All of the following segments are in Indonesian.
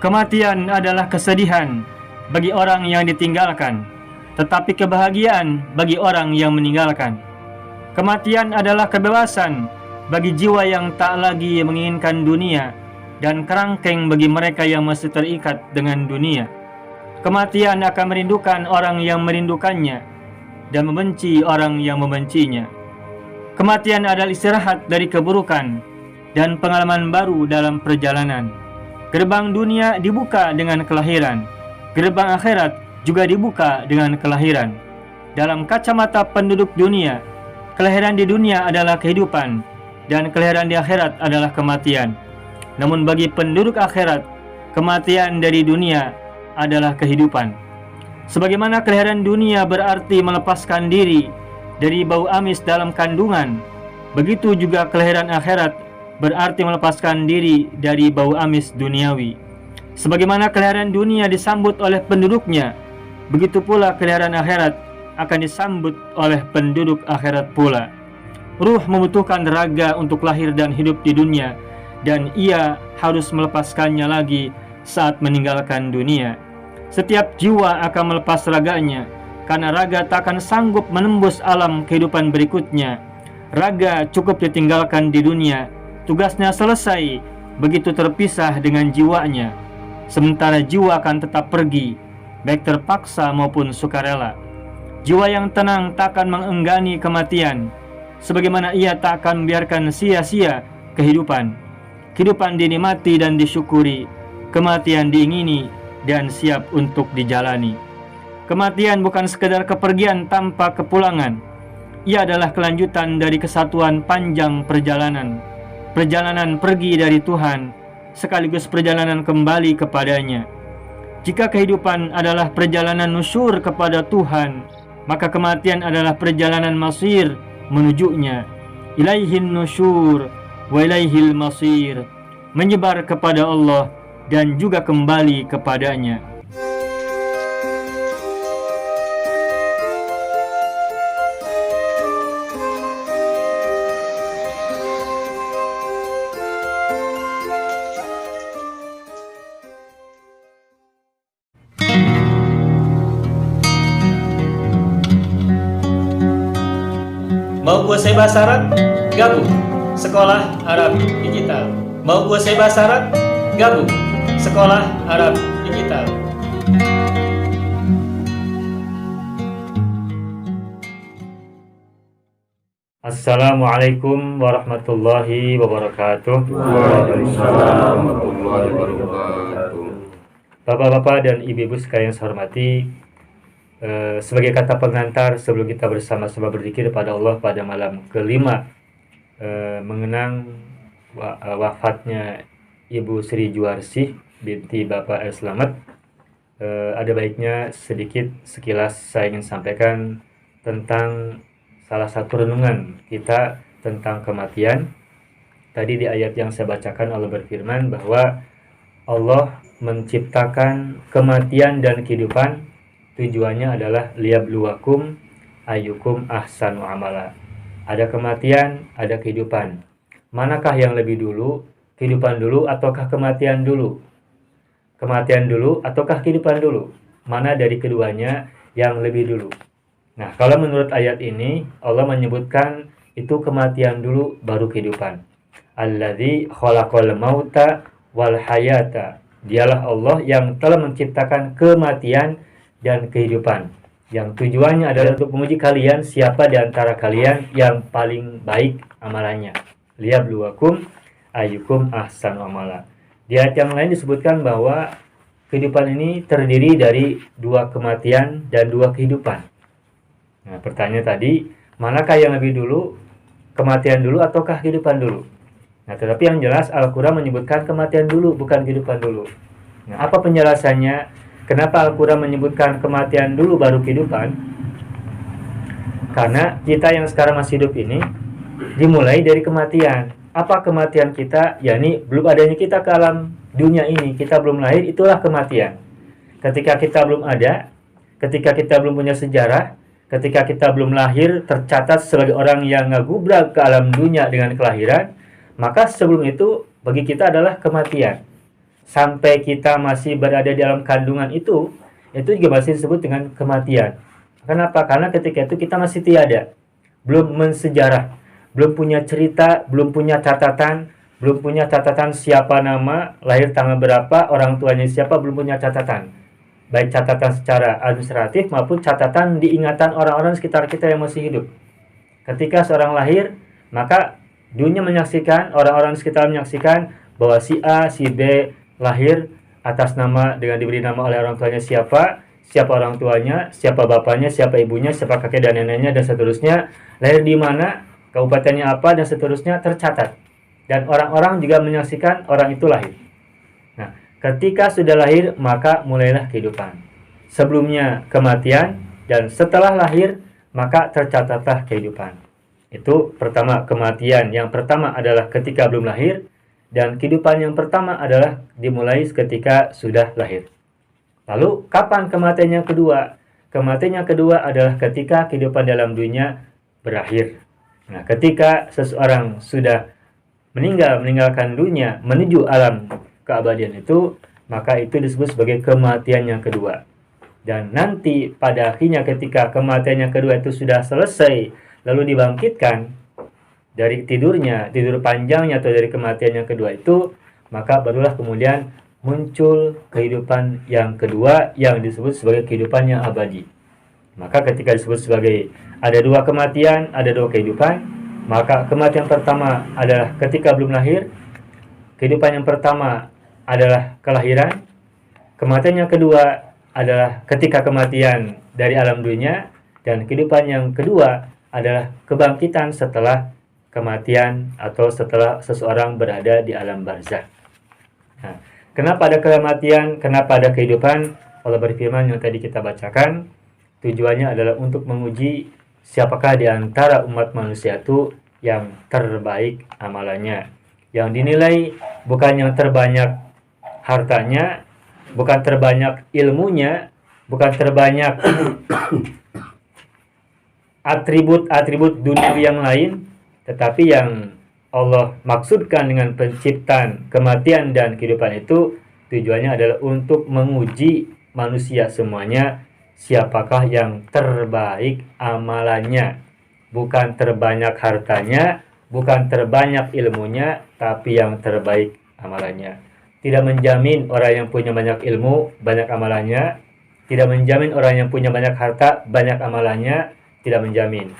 Kematian adalah kesedihan bagi orang yang ditinggalkan, tetapi kebahagiaan bagi orang yang meninggalkan. Kematian adalah kebebasan bagi jiwa yang tak lagi menginginkan dunia, dan kerangkeng bagi mereka yang masih terikat dengan dunia. Kematian akan merindukan orang yang merindukannya, dan membenci orang yang membencinya. Kematian adalah istirahat dari keburukan, dan pengalaman baru dalam perjalanan. Gerbang dunia dibuka dengan kelahiran, gerbang akhirat juga dibuka dengan kelahiran. Dalam kacamata penduduk dunia, kelahiran di dunia adalah kehidupan, dan kelahiran di akhirat adalah kematian. Namun bagi penduduk akhirat, kematian dari dunia adalah kehidupan. Sebagaimana kelahiran dunia berarti melepaskan diri dari bau amis dalam kandungan, begitu juga kelahiran akhirat berarti melepaskan diri dari bau amis duniawi. Sebagaimana kelahiran dunia disambut oleh penduduknya, begitu pula kelahiran akhirat akan disambut oleh penduduk akhirat pula. Ruh membutuhkan raga untuk lahir dan hidup di dunia, dan ia harus melepaskannya lagi saat meninggalkan dunia. Setiap jiwa akan melepas raganya, karena raga tak akan sanggup menembus alam kehidupan berikutnya. Raga cukup ditinggalkan di dunia, tugasnya selesai begitu terpisah dengan jiwanya. Sementara jiwa akan tetap pergi, baik terpaksa maupun sukarela. Jiwa yang tenang tak akan mengenggani kematian, sebagaimana ia tak akan membiarkan sia-sia kehidupan. Kehidupan dinikmati dan disyukuri, kematian diingini dan siap untuk dijalani. Kematian bukan sekedar kepergian tanpa kepulangan. Ia adalah kelanjutan dari kesatuan panjang perjalanan. Perjalanan pergi dari Tuhan, sekaligus perjalanan kembali kepadanya. Jika kehidupan adalah perjalanan nusyur kepada Tuhan, maka kematian adalah perjalanan masir menujunya. Ilaihin nusyur wa ilaihil masir, menyebar kepada Allah dan juga kembali kepadanya. Mau kuasai bahasa Arab? Gabung Sekolah Arab Digital. Mau kuasai bahasa Arab? Gabung Sekolah Arab Digital. Assalamualaikum warahmatullahi wabarakatuh. Waalaikumsalam warahmatullahi wabarakatuh. Bapak-bapak dan ibu-ibu sekalian saya hormati, sebagai kata pengantar sebelum kita bersama-sama berzikir pada Allah pada malam kelima, mengenang wafatnya Ibu Sri Juarsih binti Bapak El Slamet, ada baiknya sedikit sekilas saya ingin sampaikan tentang salah satu renungan kita tentang kematian. Tadi di ayat yang saya bacakan Allah berfirman bahwa Allah menciptakan kematian dan kehidupan, tujuannya adalah liyabluwakum ayyukum ahsanu amala. Ada kematian, ada kehidupan. Manakah yang lebih dulu? Kehidupan dulu ataukah kematian dulu? Kematian dulu ataukah kehidupan dulu? Mana dari keduanya yang lebih dulu? Nah, kalau menurut ayat ini Allah menyebutkan itu kematian dulu baru kehidupan. Alladzi khalaqal mauta wal hayata. Dialah Allah yang telah menciptakan kematian dan kehidupan, yang tujuannya adalah untuk menguji kalian siapa di antara kalian yang paling baik amalannya. Liyabluwakum ayyukum ahsanu amala. Di ayat yang lain disebutkan bahwa kehidupan ini terdiri dari dua kematian dan dua kehidupan. Nah, pertanyaan tadi, manakah yang lebih dulu? Kematian dulu ataukah kehidupan dulu? Nah, tetapi yang jelas Al-Quran menyebutkan kematian dulu, bukan kehidupan dulu. Nah, apa penjelasannya? Kenapa Al-Quran menyebutkan kematian dulu baru kehidupan? Karena kita yang sekarang masih hidup ini dimulai dari kematian. Apa kematian kita? Yakni belum adanya kita ke alam dunia ini, kita belum lahir, itulah kematian. Ketika kita belum ada, ketika kita belum punya sejarah, ketika kita belum lahir tercatat sebagai orang yang ngagubrak ke alam dunia dengan kelahiran, maka sebelum itu bagi kita adalah kematian. sampai kita masih berada di dalam kandungan itu juga masih disebut dengan kematian. Kenapa? Karena ketika itu kita masih tiada, belum mensejarah, belum punya cerita, belum punya catatan siapa nama, lahir tanggal berapa, orang tuanya siapa, belum punya catatan. Baik catatan secara administratif maupun catatan di ingatan orang-orang sekitar kita yang masih hidup. Ketika seorang lahir, maka dunia menyaksikan, orang-orang sekitar menyaksikan bahwa si A, si B lahir atas nama dengan diberi nama oleh orang tuanya siapa orang tuanya, siapa bapaknya, siapa ibunya, siapa kakek dan neneknya, dan seterusnya, lahir di mana, kabupatennya apa, dan seterusnya tercatat. Dan orang-orang juga menyaksikan orang itu lahir. Nah, ketika sudah lahir, maka mulailah kehidupan. Sebelumnya kematian, dan setelah lahir, maka tercatatlah kehidupan. Itu pertama, kematian. Yang pertama adalah ketika belum lahir, dan kehidupan yang pertama adalah dimulai ketika sudah lahir. Lalu, kapan kematian yang kedua? Kematian yang kedua adalah ketika kehidupan dalam dunia berakhir. Nah, ketika seseorang sudah meninggalkan dunia menuju alam keabadian itu, maka itu disebut sebagai kematian yang kedua. Dan nanti pada akhirnya ketika kematian yang kedua itu sudah selesai, lalu dibangkitkan dari tidurnya, tidur panjangnya atau dari kematian yang kedua itu, maka barulah kemudian muncul kehidupan yang kedua yang disebut sebagai kehidupan yang abadi. Maka ketika disebut sebagai ada dua kematian, ada dua kehidupan, maka kematian pertama adalah ketika belum lahir, kehidupan yang pertama adalah kelahiran, kematian yang kedua adalah ketika kematian dari alam dunia, dan kehidupan yang kedua adalah kebangkitan setelah kematian atau setelah seseorang berada di alam barzakh. Nah, kenapa ada kematian, kenapa ada kehidupan? Allah berfirman yang tadi kita bacakan, tujuannya adalah untuk menguji siapakah di antara umat manusia itu yang terbaik amalannya. Yang dinilai bukan yang terbanyak hartanya, bukan terbanyak ilmunya, bukan terbanyak atribut-atribut dunia yang lain, tetapi yang Allah maksudkan dengan penciptaan kematian dan kehidupan itu tujuannya adalah untuk menguji manusia semuanya siapakah yang terbaik amalannya, bukan terbanyak hartanya, bukan terbanyak ilmunya, tapi yang terbaik amalannya. Tidak menjamin orang yang punya banyak ilmu banyak amalannya, tidak menjamin orang yang punya banyak harta banyak amalannya, tidak menjamin.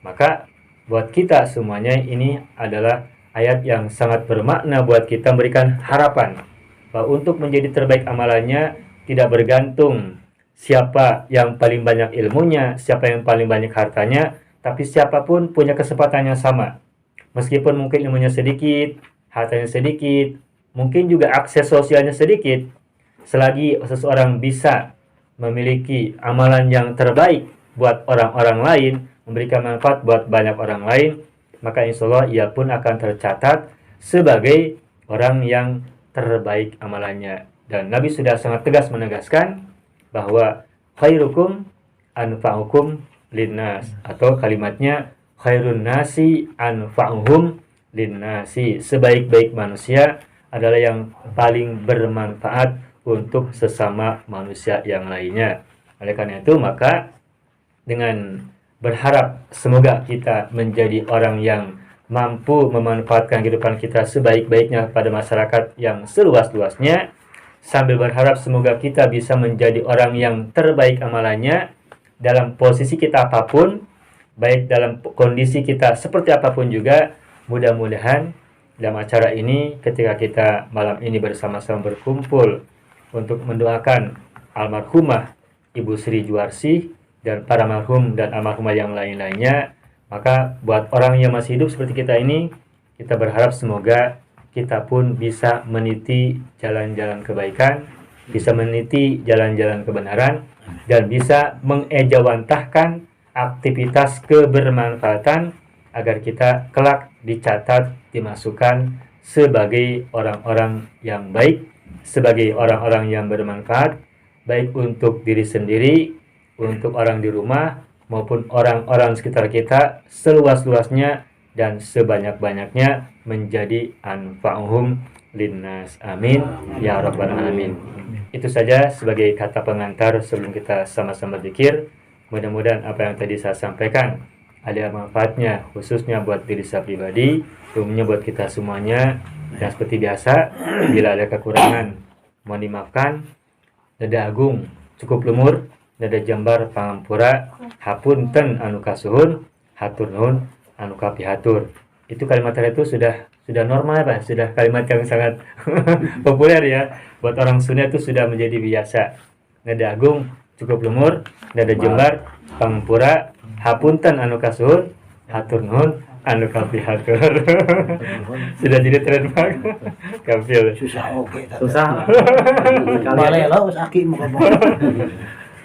Maka buat kita semuanya ini adalah ayat yang sangat bermakna buat kita, memberikan harapan bahwa untuk menjadi terbaik amalannya tidak bergantung siapa yang paling banyak ilmunya, siapa yang paling banyak hartanya, tapi siapapun punya kesempatannya sama. Meskipun mungkin ilmunya sedikit, hartanya sedikit, mungkin juga akses sosialnya sedikit, selagi seseorang bisa memiliki amalan yang terbaik buat orang-orang lain, memberikan manfaat buat banyak orang lain, maka insya Allah ia pun akan tercatat sebagai orang yang terbaik amalannya. Dan Nabi sudah sangat tegas menegaskan bahwa khairukum anfa'ukum linnas, atau kalimatnya khairun nasi anfa'uhum linnasi, sebaik-baik manusia adalah yang paling bermanfaat untuk sesama manusia yang lainnya. Oleh karena itu, maka dengan berharap semoga kita menjadi orang yang mampu memanfaatkan kehidupan kita sebaik-baiknya pada masyarakat yang seluas-luasnya, sambil berharap semoga kita bisa menjadi orang yang terbaik amalannya dalam posisi kita apapun, baik dalam kondisi kita seperti apapun juga. Mudah-mudahan dalam acara ini, ketika kita malam ini bersama-sama berkumpul untuk mendoakan almarhumah Ibu Sri Juarsih dan para marhum dan almarhumah yang lain-lainnya, maka buat orang yang masih hidup seperti kita ini, kita berharap semoga kita pun bisa meniti jalan-jalan kebaikan, bisa meniti jalan-jalan kebenaran, dan bisa mengejawantahkan aktivitas kebermanfaatan agar kita kelak dicatat, dimasukkan sebagai orang-orang yang baik, sebagai orang-orang yang bermanfaat, baik untuk diri sendiri, untuk orang di rumah, maupun orang-orang sekitar kita seluas-luasnya dan sebanyak-banyaknya, menjadi anfa'uhum linnas. Amin ya rabbal alamin. Itu saja sebagai kata pengantar sebelum kita sama-sama zikir. Mudah-mudahan apa yang tadi saya sampaikan ada manfaatnya, khususnya buat diri saya pribadi, umumnya buat kita semuanya. Dan seperti biasa, bila ada kekurangan mohon dimaafkan. Dada agung cukup lumur, dada jambar pangampura, hapunten anu kasuhun, hatur nuhun anu kapihatur. Itu kalimat itu sudah normal, Pak. Sudah kalimat yang sangat populer ya. Buat orang Sunda itu sudah menjadi biasa. Dada agung cukup lumur, dada jembar pangampura, hapunten anu kasuhun, hatur nuhun anu kapihatur. Sudah jadi trademark. Kapil. Susah oke. Susah. Balela us aki muka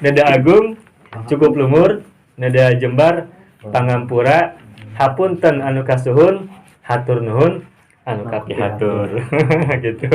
Nada agung cukup lumur, nada jembar pangampura, hapunten anu kasuhun, hatur nuhun anu kapihatur. Gitu.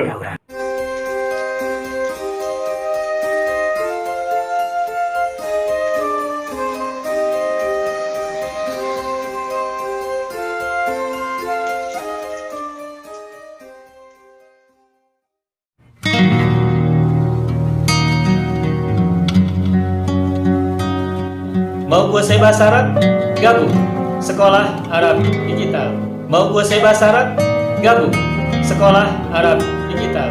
Mau kuasai bahasa Arab? Gabung Sekolah Arab Digital. Mau kuasai bahasa Arab? Gabung Sekolah Arab Digital.